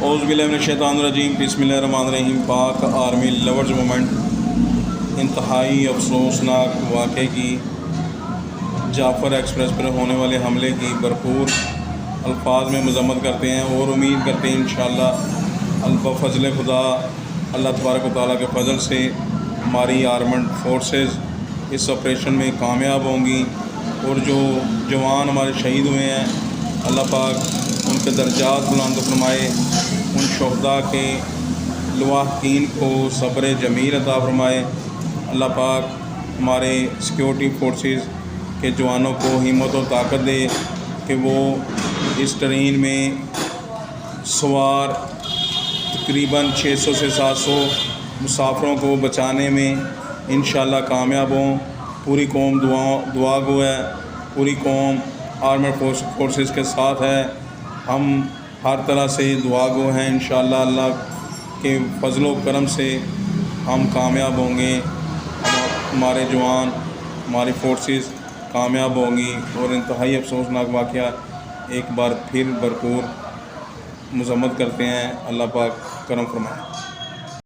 اعوذ باللہ من الشیطان الرجیم، بسم اللہ الرحمن الرحیم۔ پاک آرمی لورز موومنٹ انتہائی افسوسناک واقعے کی جعفر ایکسپریس پر ہونے والے حملے کی بھرپور الفاظ میں مذمت کرتے ہیں اور امید کرتے ہیں انشاءاللہ بفضل خدا اللہ تبارک و تعالیٰ کے فضل سے ہماری آرمڈ فورسز اس آپریشن میں کامیاب ہوں گی، اور جو جوان ہمارے شہید ہوئے ہیں اللہ پاک ان کے درجات بلند فرمائے، ان شہداء کے لواحقین کو صبر جمیل عطا فرمائے۔ اللہ پاک ہمارے سیکیورٹی فورسز کے جوانوں کو ہمت و طاقت دے کہ وہ اس ٹرین میں سوار تقریباً 600 سے 700 مسافروں کو بچانے میں انشاءاللہ کامیاب ہوں۔ پوری قوم دعا گو ہے، پوری قوم آرمڈ فورسز کے ساتھ ہے۔ ہم ہر طرح سے دعا گو ہیں، انشاءاللہ اللہ کے فضل و کرم سے ہم کامیاب ہوں گے، ہمارے جوان ہماری فورسز کامیاب ہوں گی۔ اور انتہائی افسوسناک واقعہ ایک بار پھر بھرپور مذمت کرتے ہیں۔ اللہ پاک کرم فرمائے۔